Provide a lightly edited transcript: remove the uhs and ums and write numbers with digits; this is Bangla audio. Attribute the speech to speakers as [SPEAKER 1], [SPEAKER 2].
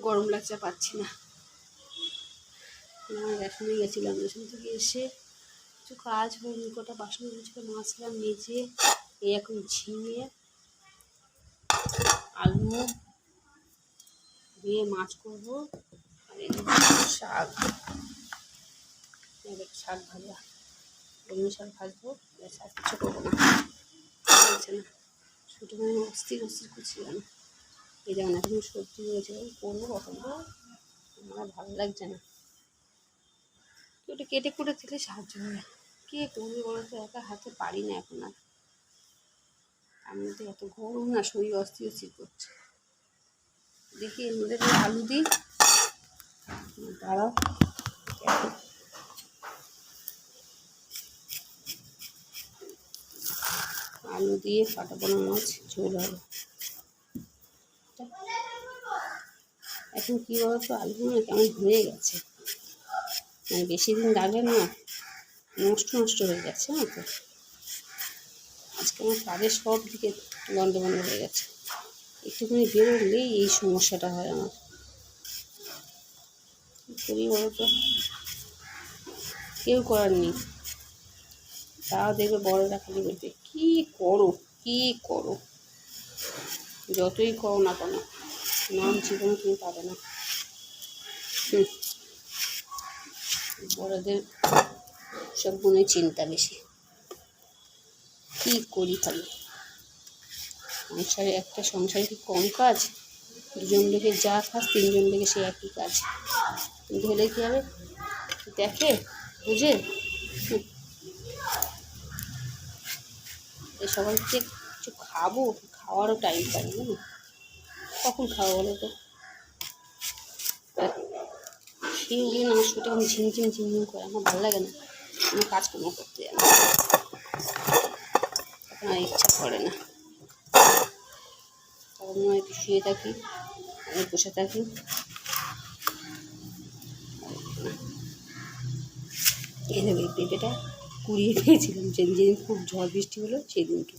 [SPEAKER 1] গরম লাগছে, পাচ্ছি না। রেশনে গেছিলাম, রেশন থেকে এসে কিছু কাজ হয়নি, কটা বাসন ছিল মাজলাম, মেজে এই এখন ঝিঙে আলু দিয়ে মাছ করবো। আর এই শাক, শাক ভাজা, কলমি শাক ভাজবো, শাক কিছু করবো না, হচ্ছে না। ছোটো মানে অস্থির অস্থির করছি জানো, এই যেমন এখন সবজি রয়েছে করবো, কখন আমার ভালো লাগছে না। ওটা কেটে কুটে দিলে সাহায্য হবে, কে করবে বলো তো, একা হাতে পারি না এখন আর। আমি তো এত গরম না, শরীর অস্থির অস্থির করছে। দেখি এর মধ্যে আলু দিই, দাঁড়াও, আলু দিয়ে কাটা পোনা মাছ ঝোল হবে। এখন কী বলতো, আলুগুলো কেমন হয়ে গেছে, মানে বেশি দিন রাখলে না নষ্ট নষ্ট হয়ে যাচ্ছে না তো। আজকে আমার কাজের সব দিকে গন্ডগোল হয়ে গেছে, একটুখানি বেরোলেই এই সমস্যাটা হয় আমার। কী করি বলো তো, কেউ করার নেই। তাও দেখবে বড়রা খালি বলবে কী করো কী করো, যতই করো না কেন নাম জীবনে তুমি পাবে না। বড়দের সব গুণে চিন্তা বেশি। কী করি খালি সংসারে, একটা সংসারে কি কম কাজ? দুজন লোকে যা কাজ, তিনজন লোকে সে একই কাজ, কিন্তু হলে কী হবে, দেখে বুঝে সবাইকে কিছু খাবো, খাওয়ারও টাইম পাই না। কখন খাবো বলো তো, সেই উঠলে না আমার শরীরটা এখন ঝিমঝিম ঝিমঝিম করে, আমার ভালো লাগে না, আমার কাজকর্ম করতে যাবে, এখন আর ইচ্ছা করে না। তখন মনে হয় একটু শুয়ে থাকি, আমি বসে থাকি। এই পেঁপেটা কুড়িয়ে পেয়েছিলাম যেদিন খুব ঝড় বৃষ্টি হলো সেই দিনকে,